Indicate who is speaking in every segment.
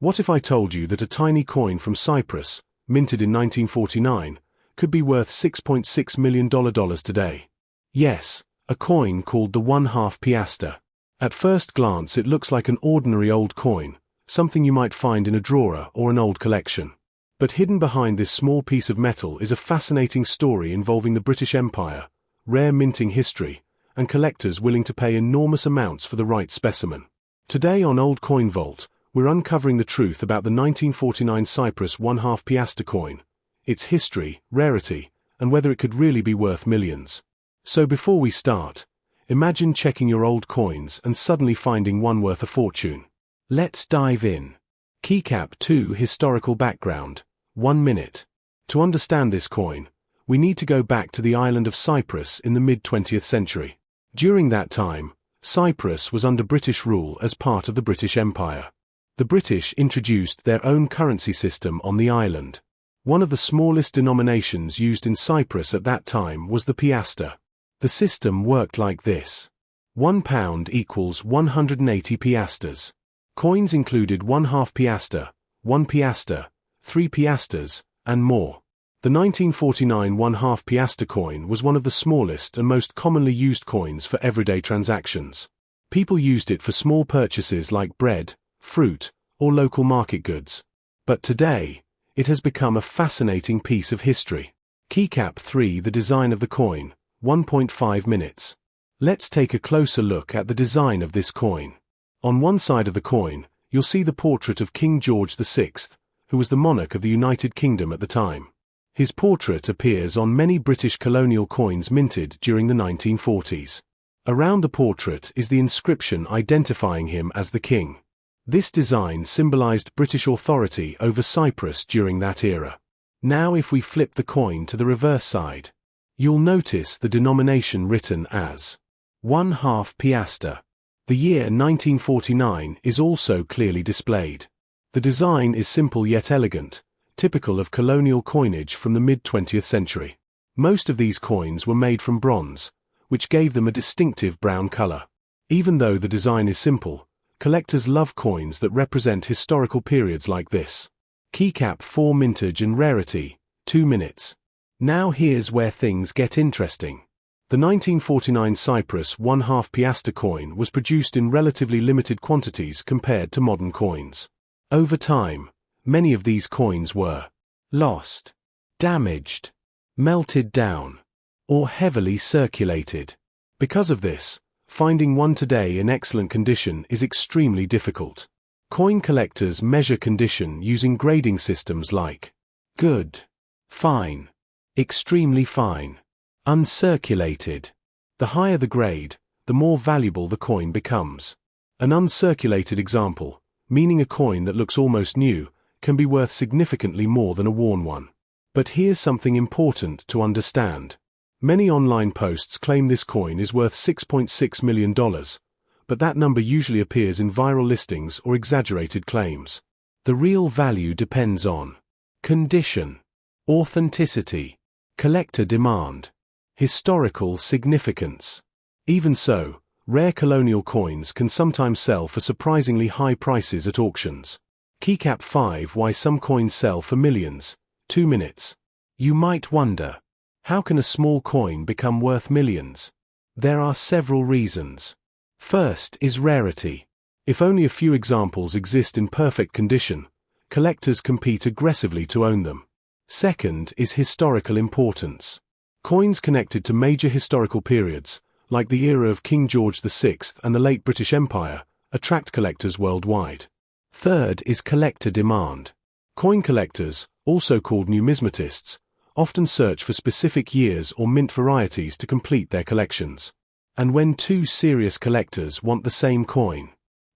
Speaker 1: What if I told you that a tiny coin from Cyprus, minted in 1949, could be worth $6.6 million today? Yes, a coin called the 1/2 piastre. At first glance it looks like an ordinary old coin, something you might find in a drawer or an old collection. But hidden behind this small piece of metal is a fascinating story involving the British Empire, rare minting history, and collectors willing to pay enormous amounts for the right specimen. Today on Old Coin Vault, we're uncovering the truth about the 1949 Cyprus 1/2 piastre coin, its history, rarity, and whether it could really be worth millions. So before we start, imagine checking your old coins and suddenly finding one worth a fortune. Let's dive in. Keycap 2 Historical Background. 1 minute. To understand this coin, we need to go back to the island of Cyprus in the mid-20th century. During that time, Cyprus was under British rule as part of the British Empire. The British introduced their own currency system on the island. One of the smallest denominations used in Cyprus at that time was the piastre. The system worked like this. £1 equals 180 piastres. Coins included 1/2 piastre, 1 piastre, 3 piastres, and more. The 1949 1/2 piastre coin was one of the smallest and most commonly used coins for everyday transactions. People used it for small purchases like bread, fruit, or local market goods. But today, it has become a fascinating piece of history. Keycap 3 The design of the coin, 1.5 minutes. Let's take a closer look at the design of this coin. On one side of the coin, you'll see the portrait of King George VI, who was the monarch of the United Kingdom at the time. His portrait appears on many British colonial coins minted during the 1940s. Around the portrait is the inscription identifying him as the king. This design symbolized British authority over Cyprus during that era. Now if we flip the coin to the reverse side, you'll notice the denomination written as 1/2 piastre. The year 1949 is also clearly displayed. The design is simple yet elegant, typical of colonial coinage from the mid-20th century. Most of these coins were made from bronze, which gave them a distinctive brown color. Even though the design is simple, collectors love coins that represent historical periods like this. Keycap 4 Mintage and Rarity, 2 minutes. Now here's where things get interesting. The 1949 Cyprus 1/2 piastre coin was produced in relatively limited quantities compared to modern coins. Over time, many of these coins were lost, damaged, melted down, or heavily circulated. Because of this, finding one today in excellent condition is extremely difficult. Coin collectors measure condition using grading systems like good, fine, extremely fine, uncirculated. The higher the grade, the more valuable the coin becomes. An uncirculated example, meaning a coin that looks almost new, can be worth significantly more than a worn one. But here's something important to understand. Many online posts claim this coin is worth $6.6 million, but that number usually appears in viral listings or exaggerated claims. The real value depends on condition, authenticity, collector demand, historical significance. Even so, rare colonial coins can sometimes sell for surprisingly high prices at auctions. Keycap 5 Why some coins sell for millions, 2 minutes. You might wonder, how can a small coin become worth millions? There are several reasons. First is rarity. If only a few examples exist in perfect condition, collectors compete aggressively to own them. Second is historical importance. Coins connected to major historical periods, like the era of King George VI and the late British Empire, attract collectors worldwide. Third is collector demand. Coin collectors, also called numismatists, often search for specific years or mint varieties to complete their collections. And when two serious collectors want the same coin,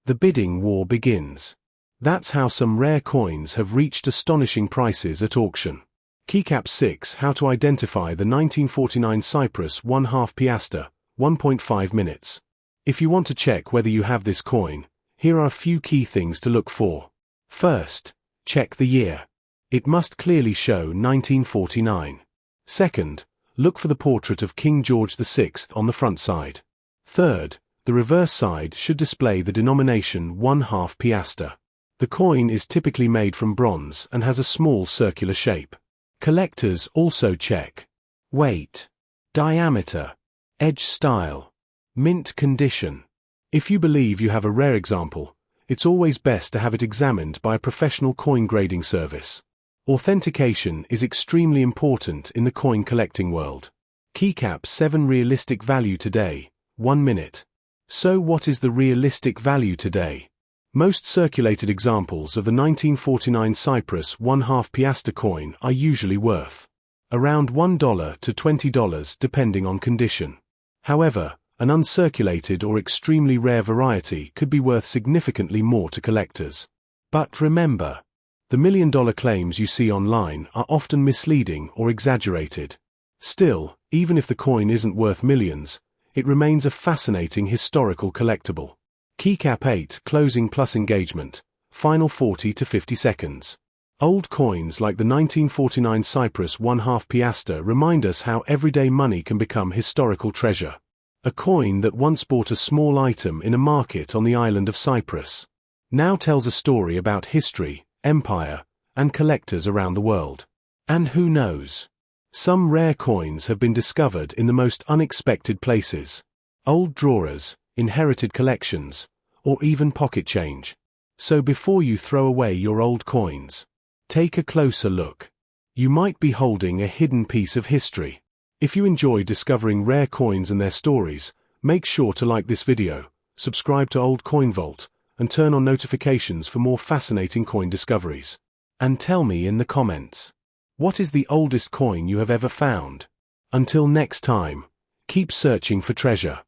Speaker 1: the bidding war begins. That's how some rare coins have reached astonishing prices at auction. Keycap 6 How to identify the 1949 Cyprus 1/2 piastre, 1.5 minutes. If you want to check whether you have this coin, here are a few key things to look for. First, check the year. It must clearly show 1949. Second, look for the portrait of King George VI on the front side. Third, the reverse side should display the denomination 1/2 piastre. The coin is typically made from bronze and has a small circular shape. Collectors also check weight, diameter, edge style, mint condition. If you believe you have a rare example, it's always best to have it examined by a professional coin grading service. Authentication is extremely important in the coin collecting world. Keycap 7 realistic value today, 1 minute. So what is the realistic value today? Most circulated examples of the 1949 Cyprus 1/2 Piastre coin are usually worth around $1 to $20 depending on condition. However, an uncirculated or extremely rare variety could be worth significantly more to collectors. But remember, the million-dollar claims you see online are often misleading or exaggerated. Still, even if the coin isn't worth millions, it remains a fascinating historical collectible. Keycap 8 closing plus engagement, final 40 to 50 seconds. Old coins like the 1949 Cyprus 1/2 Piastre remind us how everyday money can become historical treasure. A coin that once bought a small item in a market on the island of Cyprus now tells a story about history, empire, and collectors around the world. And who knows? Some rare coins have been discovered in the most unexpected places. Old drawers, inherited collections, or even pocket change. So before you throw away your old coins, take a closer look. You might be holding a hidden piece of history. If you enjoy discovering rare coins and their stories, make sure to like this video, subscribe to Old Coin Vault, and turn on notifications for more fascinating coin discoveries. And tell me in the comments, what is the oldest coin you have ever found? Until next time, keep searching for treasure.